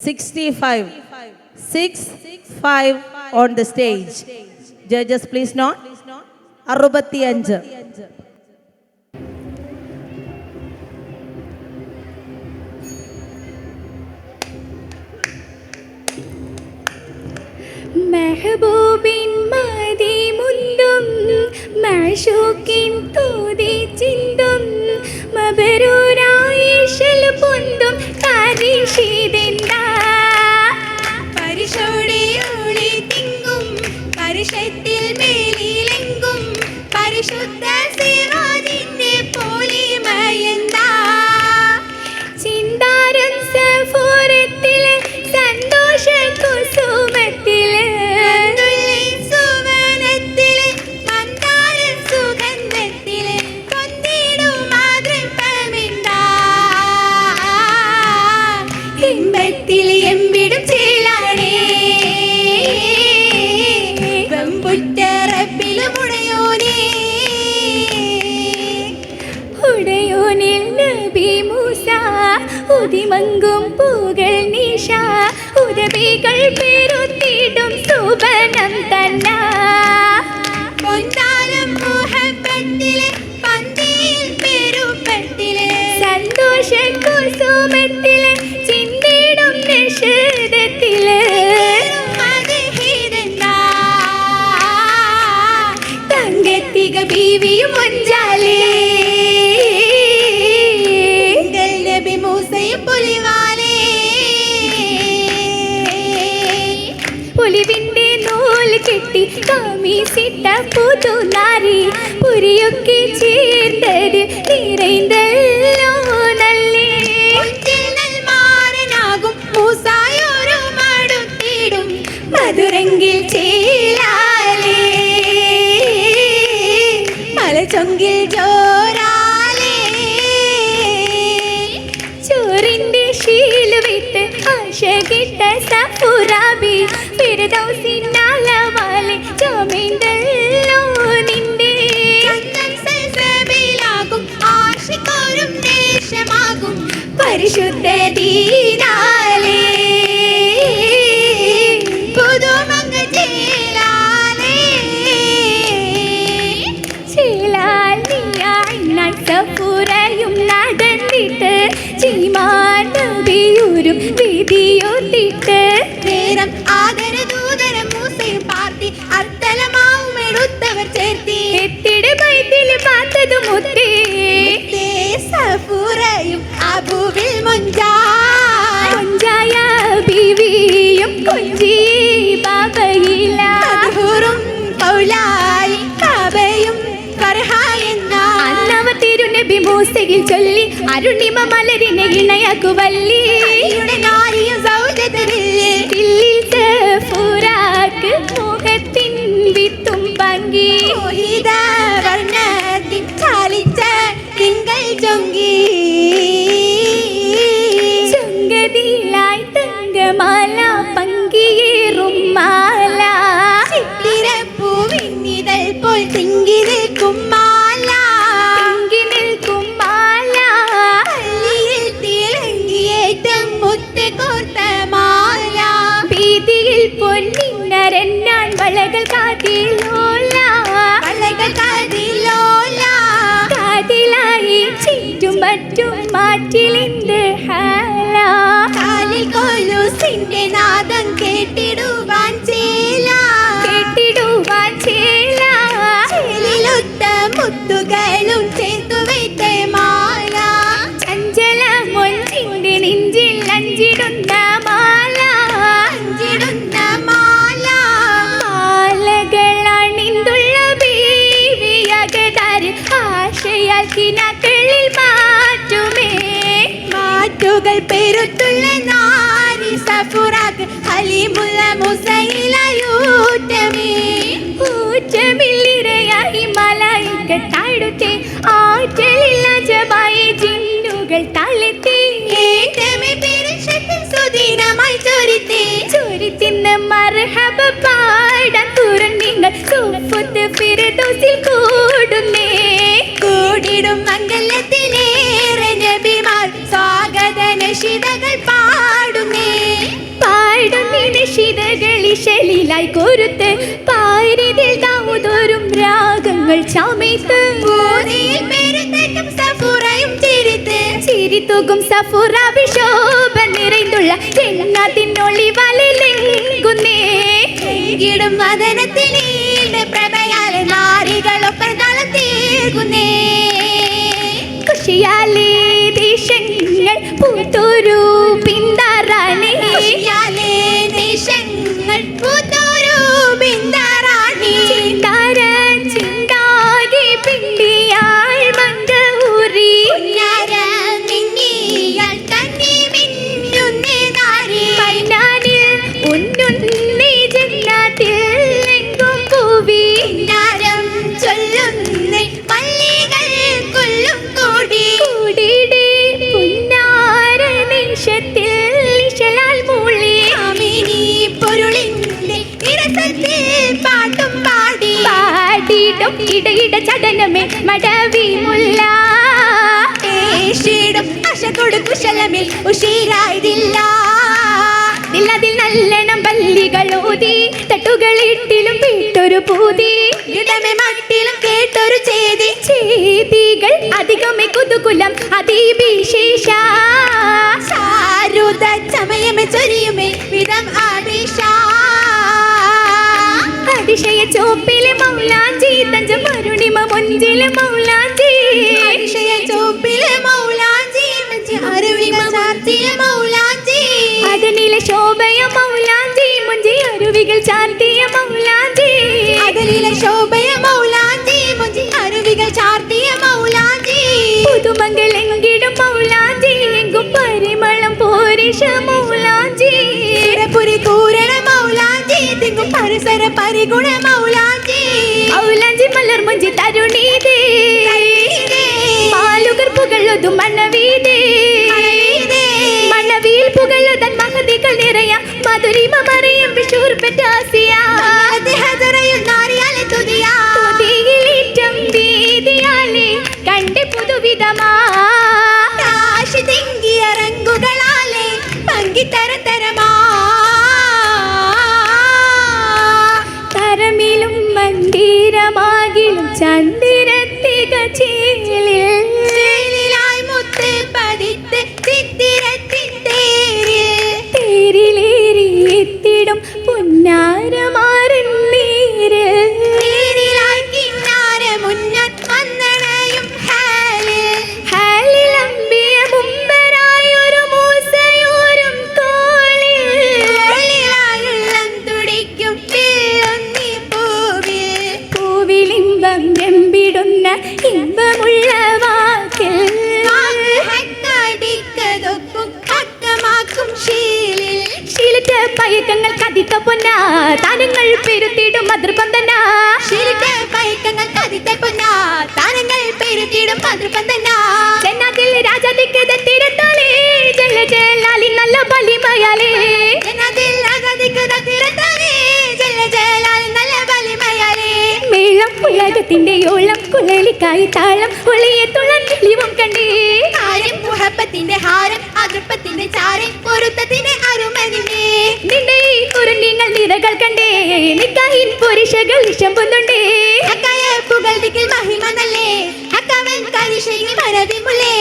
65. 65 on the stage. Judges, please note. 65. മെഹബൂബിൻ മതി മുന്തും മഅ്ശൂഖിൻ തൂതി ചിന്തും മബ്റൂറായിഷൽ പൊന്തും പരിശീദെന്താ പരിശോടെ ഒളി തിങ്ങും പരിശത്തിൽ മേലിലെങ്കും പരിശുദ്ധ സിറാജിന്റെ പൊലിമയെന്താ ചിന്താരം സഫൂറത്തിലെ സന്തോഷ കുസുമത്തിലെ സുവനത്തിലെ മന്ദാര സുഗന്ധത്തിലെ കൊന്തിടും മാതൃപ്പമിന്താ ഹിമ്മത്തിൽ എമ്പിടും ചേലാണേ വെമ്പുറ്ററപ്പിലും ഉടയോനിൽ നബി മൂസ ഉദിമങ്കും പൂകൾ നിശ ഉദവികൾ പെരുത്തിടും സുബനം തന്ന പൊന്നാരം മുഹബത്തിലെ പന്തിയിൽ പെരുപ്പത്തിലെ സന്തോഷ കുസുമത്തിലെ ചിന്തിടും നിഷേധത്തിലെ തങ്കത്തിക ബീവിയും മൊഞ്ചാലേ പുലിവിന്റെ നൂൽ കെട്ടി കമീസിട്ട പുതുനാരി പുരിയൊക്കെ ചേർന്നത് നിറൈന്തല്ലോ നല്ലേ മാറനാകും മൂസായോരും അടുത്തിടും മധുരങ്കിൽ ചേലാലേ മലച്ചൊങ്കിൽ ജോരാലേ ചോറിന്റെ ശീല വിട്ട് ആശ കിട്ട സഫുറാബി ഫിർദൗസിനാലവാലെ ജമീന്ദല്ലോ നിന്റെ സൽസബിലാകും ആശിഖോരും ദേശമാകും പരിശുദ്ധ ദീനാലേ പുതുമംഗ ചേലാലേ ചേലാലിയായി സഫുറയും നടന്നിട്ട് ചീമാനബിയൂരും വിധിയോത്തിട്ട് നേരം ആദരദൂതരം മൂസയും പാർത്തി അർത്തലമാവും എടുത്തവർ ചേർത്തി എത്തിടെ ബൈത്തിൽ പാത്തതു മുത്തേ സഫൂറയും അബൂവിൽ മൊഞ്ചായ ബീവിയും കൊഞ്ചി ബാബയില മദ്ഹൂറും കൗലായി കാബയും ഫർഹായെന്ന അന്നവ തിരുനബി മൂസയിൽ ചൊല്ലി അരുണിമ മലരിനെ ഇണയാക്കുവല്ലി നാരിയും സൗജതരില്ലേ സഫൂറാക്ക് മോഹത്തിൻ വിത്തും പങ്കി വർണ്ണത്തിൻ ചാലിച്ച തിങ്കൾ ചൊങ്കി ചൊങ്കതിലായി തങ്കമാല പങ്കിയേറും മാല ചിത്തിരപ്പൂവിന്നിതൾ പോൽ തിങ്കി നിൽക്കും മാല തിങ്കി നിൽക്കും മാല പള്ളിയിൽ തിളങ്ങിയേറ്റം മുത്ത് കോർത്ത മാല ഭീതിയിൽ പൊന്നിന്നരന്നാൻ വളകൾ കാതിലോല വളകൾ കാതിലോല കാതിലായി ചുറ്റും മറ്റും മാറ്റിലിന്റെ ഹാല കാലിൽ കൊലുസിന്റെ നാദം കേട്ടിടുവാൻ ചേല കേട്ടിടുവാൻ ചേല ചേലിലൊത്ത മുത്തുകളും ചേർത്തു വെച്ച മാല ചഞ്ചല മൊഞ്ചിന്റെ നെഞ്ചിൽ അഞ്ചിടുന്ന മാല അഞ്ചിടുന്ന മാല മാലകളണിന്തുള്ള ബീവിയകതാര് ആശയാൽ കിനാക്കളിൽ മാറ്റുമേ മാറ്റുകൾ പെരുത്തുള്ള നാരി സഫുറാക്ക് ഹലീമുള്ള മുസയിലയൂറ്റമേ ഊറ്റമില്ലിരയായി മലായികത്താടുത്തെ ആറ്റലില്ല ജബായി ജിന്നുകൾ താളത്തെ ഏറ്റമേ പെരുശത്തിൽ സുദീനമായി ചൊരിത്തിന്ന് മർഹബ പാടാൻ തുറന്നിങ്ങൾ സുഫുത്ത് ഫിർദൗസിൽ കൂടുന്നേ കൂടിടും മംഗലത്തിലേറെ നബിമാർ സ്വാഗത നശിതകൾ പാടുന്നേ സ്പെഷ്യലിലായി കൊരുത്ത് പാരിതിൽ ദാവൂദോരും രാഗങ്ങൾ ചമയ്ത്ത് ചിരിത്തൂകും സഫുറാഭിശോഭ നിറൈന്തുള്ള ജന്നാത്തിനൊളിവലെങ്കുന്നേ ഇടും വദനത്തിൽ പ്രഭയാലെ നാരികളൊക്കെ തളർത്തേകുന്നേ കുശിയാലേ ദേശങ്ങൾ പൂത്തോരു പിന്താറാണി ദേശങ്ങൾ പൂത്തോരു ബിന്ദാറാണി ചിന്താകി പിണ്ടിയാൾ മങ്കൂറി പൈനാനിൽ ഉന്നുന്നേ ജന്നാത്തിൽ എങ്കും പൂവി ചൊല്ലുന്നേ പള്ളികൾ കൊല്ലും കൂടി കൂടിയിടേ പുന്നാര നിമിഷത്തിൽ ഇശലാൽ മൂളി അമിനി പൊരുളിന്റെ ഇരസത്തിൽ പാട്ടും പാടി പാടിടും ഇടയിട ചടനമേ മടവി മുല്ല ഏഷിടും അശ കൊടുക്കുശലമിൽ ഉഷീരായതില്ല ദില്ലതിൽ നല്ലെണ്ണം പല്ലികളൂതി തട്ടുകളിട്ടിലും വീട്ടൊരു പൂതി ഇടമേ മട്ടിലും കേട്ടൊരു ചേതി ചേതികൾ അധികമേ കുതുകുലം അതിവിശേഷ ചാരുത ചമയമേ ചൊരിയുമേ വിധം ആദിശ അതിശയ ചോപ്പിലെ മൗലാഞ്ചി തഞ്ച മരുണിമ മുഞ്ചിലെ മൗലാഞ്ചി അതിശയ ചോപ്പിലെ മൗലാഞ്ചി അരുവിക ചാർത്തിയ മൗലാഞ്ചി അതിനിലെ ശോഭയ മൗലാഞ്ചി മുഞ്ചി അരുവികൾ ചാർത്തിയ മൗലാഞ്ചി അതിലെ ശോഭയ മൗലാഞ്ചി മുഞ്ചി അരുവികൾ ചാർത്തിയ മൗലാഞ്ചി പുതുമംഗലെങ്കിടും മൗലാഞ്ചി എങ്കും പരിമളം പോരിഷ മൗലാഞ്ചി പുരി കൂരണ മൗലാഞ്ചി തിങ്ങും പരിസര പരിഗുണ മൗലാഞ്ചി മൗലാഞ്ചി മലർ മുഞ്ചി തരുണീതേ പാലുകർ പുകഴുതും മണവീതേ മണവിയിൽ പുകഴുതൻ മഹതികൾ നിറയ മധുരിമ മറിയും വിഷൂർ പെറ്റാസിയ തുതിയിലേറ്റം വീതിയാലെ കണ്ട് പുതുവിധമാ റങ്കുകളാലെ പങ്കിത്തരതരമാ തരമിലും മന്ദിരമാകിലും ചന്ദിരത്തിക ചേലിലായി മുത്ത് പതിത്ത് ചിത്തിരത്തിൻ തേരിലേറി എത്തിടും പുന്നാരമാരൻ നേര് തേരിലായി കിന്നാര മുന്നൻ വന്നണയും ഹാലിലമ്പിയ മുമ്പരായൊരു മൂസയോരും ുള്ളം തുടിക്കും പിള്ളൊന്നി പൂവിൽ പൂവിലിമ്പം രമ്പിടുന്ന ഇമ്പമുള്ള വാക്കിൽ ഹക്കടിക്കതൊക്കും ഹക്കമാക്കും ശീലിൽ ശീലിച്ച പയക്കങ്ങൾ കതിത്ത പൊന്ന താനങ്ങൾ പെരുത്തിടും മധുർബന്ധന ശീലിച്ച പൈക്കങ്ങൾ കതിത്ത പൊന്ന താരങ്ങൾ പെരുത്തിടും മധുപന്തന ജന്നാത്തിൽ രാജാതിക്ക് ദത്തിരത്താലേ ജല ജലാലി നല്ല ബലിമയാലേ ജനതിൽ അഗതിക്കുന്ന തിരത്താലേ ജല ജലാൽ നല്ല ബലിമയാലേ മേളം ഉലകത്തിന്റെ ഓളം കുഴലിക്കായി താളം ഒളിയെ തുളൻ കിളിവും കണ്ടേ ആരും മുഹബത്തിന്റെ ഹാരം അതൃപ്പത്തിന്റെ ചാരം പൊരുത്തത്തിന്റെ അരുമനിനെ നിന്റെ ഈ കുറുനിങ്ങൾ നിറകൾ കണ്ടേ നിക്കാഹിൻ പുരുഷകൾ ഇഷ്ടംപൊന്നുണ്ടേ ഹക്കായ പുകൾ ദിക്കിൽ മഹിമ നല്ലേ ഹക്കവൻ കരിശൈനി മനവിമുലേ